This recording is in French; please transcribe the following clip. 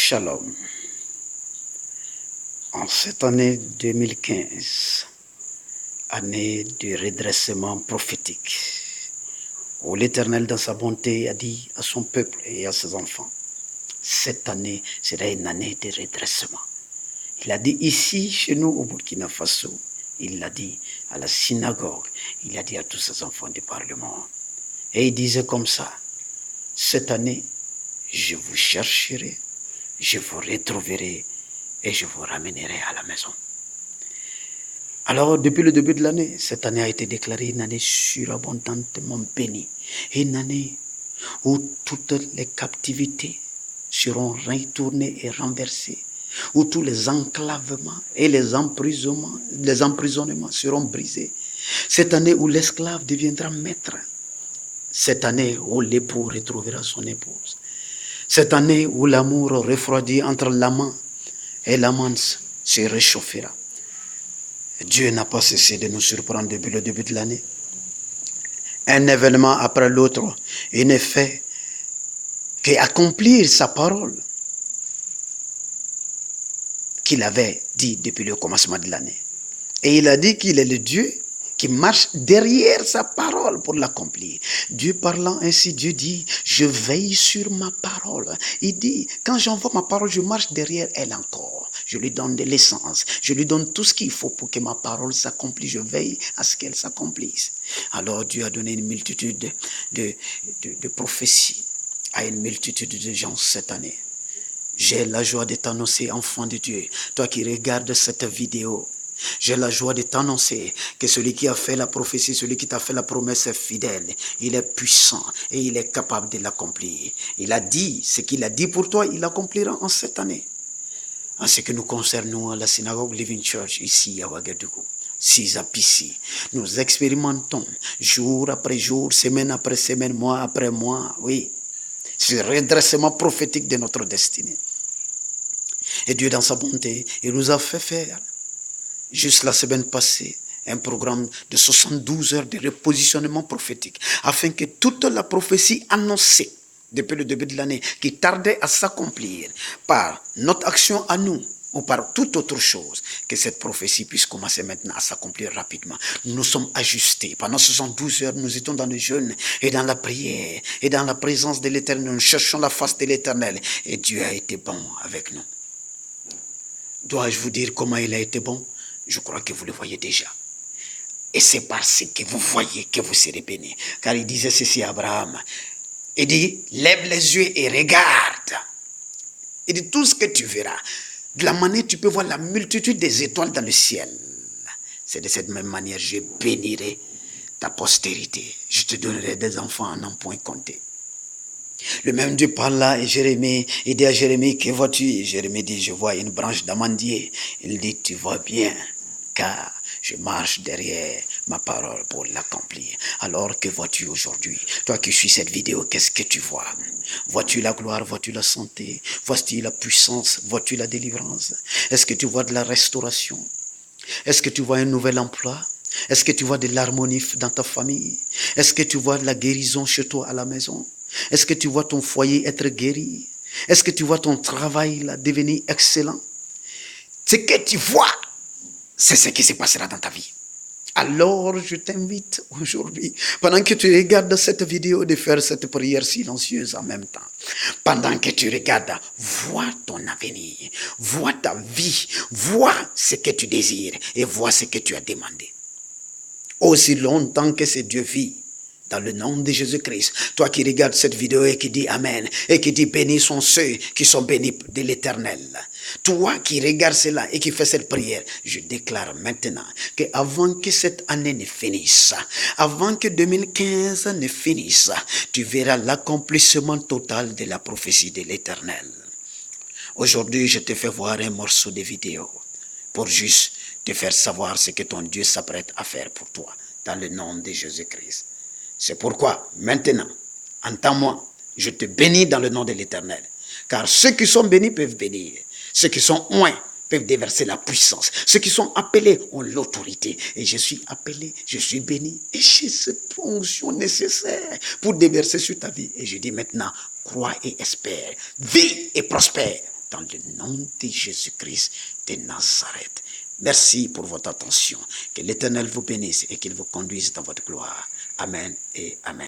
Shalom. En cette année 2015, année de redressement prophétique, où l'Éternel dans sa bonté a dit à son peuple et à ses enfants, cette année sera une année de redressement. Il a dit ici, chez nous, au Burkina Faso, il l'a dit à la synagogue, il a dit à tous ses enfants du Parlement. Et il disait comme ça, cette année, je vous chercherai, je vous retrouverai et je vous ramènerai à la maison. Alors, depuis le début de l'année, cette année a été déclarée une année surabondamment bénie. Une année où toutes les captivités seront retournées et renversées, où tous les enclavements et les emprisonnements seront brisés. Cette année où l'esclave deviendra maître. Cette année où l'époux retrouvera son épouse. Cette année où l'amour refroidi entre l'amant et l'amante se réchauffera. Dieu n'a pas cessé de nous surprendre depuis le début de l'année. Un événement après l'autre, il ne fait qu'accomplir sa parole qu'il avait dit depuis le commencement de l'année. Et il a dit qu'il est le Dieu qui marche derrière sa parole pour l'accomplir. Dieu parlant ainsi, Dieu dit, je veille sur ma parole. Il dit, quand j'envoie ma parole, je marche derrière elle encore. Je lui donne de l'essence. Je lui donne tout ce qu'il faut pour que ma parole s'accomplisse. Je veille à ce qu'elle s'accomplisse. Alors Dieu a donné une multitude de prophéties à une multitude de gens cette année. J'ai la joie de t'annoncer, enfant de Dieu, toi qui regardes cette vidéo, j'ai la joie de t'annoncer que celui qui a fait la prophétie, celui qui t'a fait la promesse est fidèle. Il est puissant et il est capable de l'accomplir. Il a dit, ce qu'il a dit pour toi, il l'accomplira en cette année. En ce que nous concernons à la synagogue Living Church, ici à Ouagadougou, Sizapissi, nous expérimentons jour après jour, semaine après semaine, mois après mois, oui, ce redressement prophétique de notre destinée. Et Dieu dans sa bonté, il nous a fait faire, juste la semaine passée, un programme de 72 heures de repositionnement prophétique, afin que toute la prophétie annoncée depuis le début de l'année, qui tardait à s'accomplir par notre action à nous, ou par toute autre chose, que cette prophétie puisse commencer maintenant à s'accomplir rapidement. Nous nous sommes ajustés. Pendant 72 heures, nous étions dans le jeûne et dans la prière et dans la présence de l'Éternel. Nous cherchons la face de l'Éternel et Dieu a été bon avec nous. Dois-je vous dire comment il a été bon? Je crois que vous le voyez déjà. Et c'est parce que vous voyez que vous serez bénis. Car il disait ceci à Abraham. Il dit, lève les yeux et regarde. Il dit, tout ce que tu verras. De la manière tu peux voir la multitude des étoiles dans le ciel. C'est de cette même manière, je bénirai ta postérité. Je te donnerai des enfants à n'en point compter. Le même Dieu parle là et Jérémie, il dit à Jérémie, que vois-tu? Et Jérémie dit, je vois une branche d'amandier. Il dit, tu vois bien, car je marche derrière ma parole pour l'accomplir. Alors que vois-tu aujourd'hui? Toi qui suis cette vidéo, qu'est-ce que tu vois? Vois-tu la gloire? Vois-tu la santé? Vois-tu la puissance? Vois-tu la délivrance? Est-ce que tu vois de la restauration? Est-ce que tu vois un nouvel emploi? Est-ce que tu vois de l'harmonie dans ta famille? Est-ce que tu vois de la guérison chez toi à la maison? Est-ce que tu vois ton foyer être guéri? Est-ce que tu vois ton travail là, devenir excellent? Ce que tu vois, c'est ce qui se passera dans ta vie. Alors, je t'invite aujourd'hui, pendant que tu regardes cette vidéo, de faire cette prière silencieuse en même temps. Pendant que tu regardes, vois ton avenir, vois ta vie, vois ce que tu désires et vois ce que tu as demandé. Aussi longtemps que ce Dieu vit, dans le nom de Jésus-Christ, toi qui regardes cette vidéo et qui dis Amen, et qui dis bénis sont ceux qui sont bénis de l'Éternel. Toi qui regardes cela et qui fais cette prière, je déclare maintenant qu'avant que cette année ne finisse, avant que 2015 ne finisse, tu verras l'accomplissement total de la prophétie de l'Éternel. Aujourd'hui, je te fais voir un morceau de vidéo pour juste te faire savoir ce que ton Dieu s'apprête à faire pour toi, dans le nom de Jésus-Christ. C'est pourquoi, maintenant, entends-moi, je te bénis dans le nom de l'Éternel. Car ceux qui sont bénis peuvent bénir. Ceux qui sont loin peuvent déverser la puissance. Ceux qui sont appelés ont l'autorité. Et je suis appelé, je suis béni. Et j'ai cette fonction nécessaire pour déverser sur ta vie. Et je dis maintenant, crois et espère. Vis et prospère. dans le nom de Jésus-Christ de Nazareth. Merci pour votre attention. Que l'Éternel vous bénisse et qu'il vous conduise dans votre gloire. Amen et amen.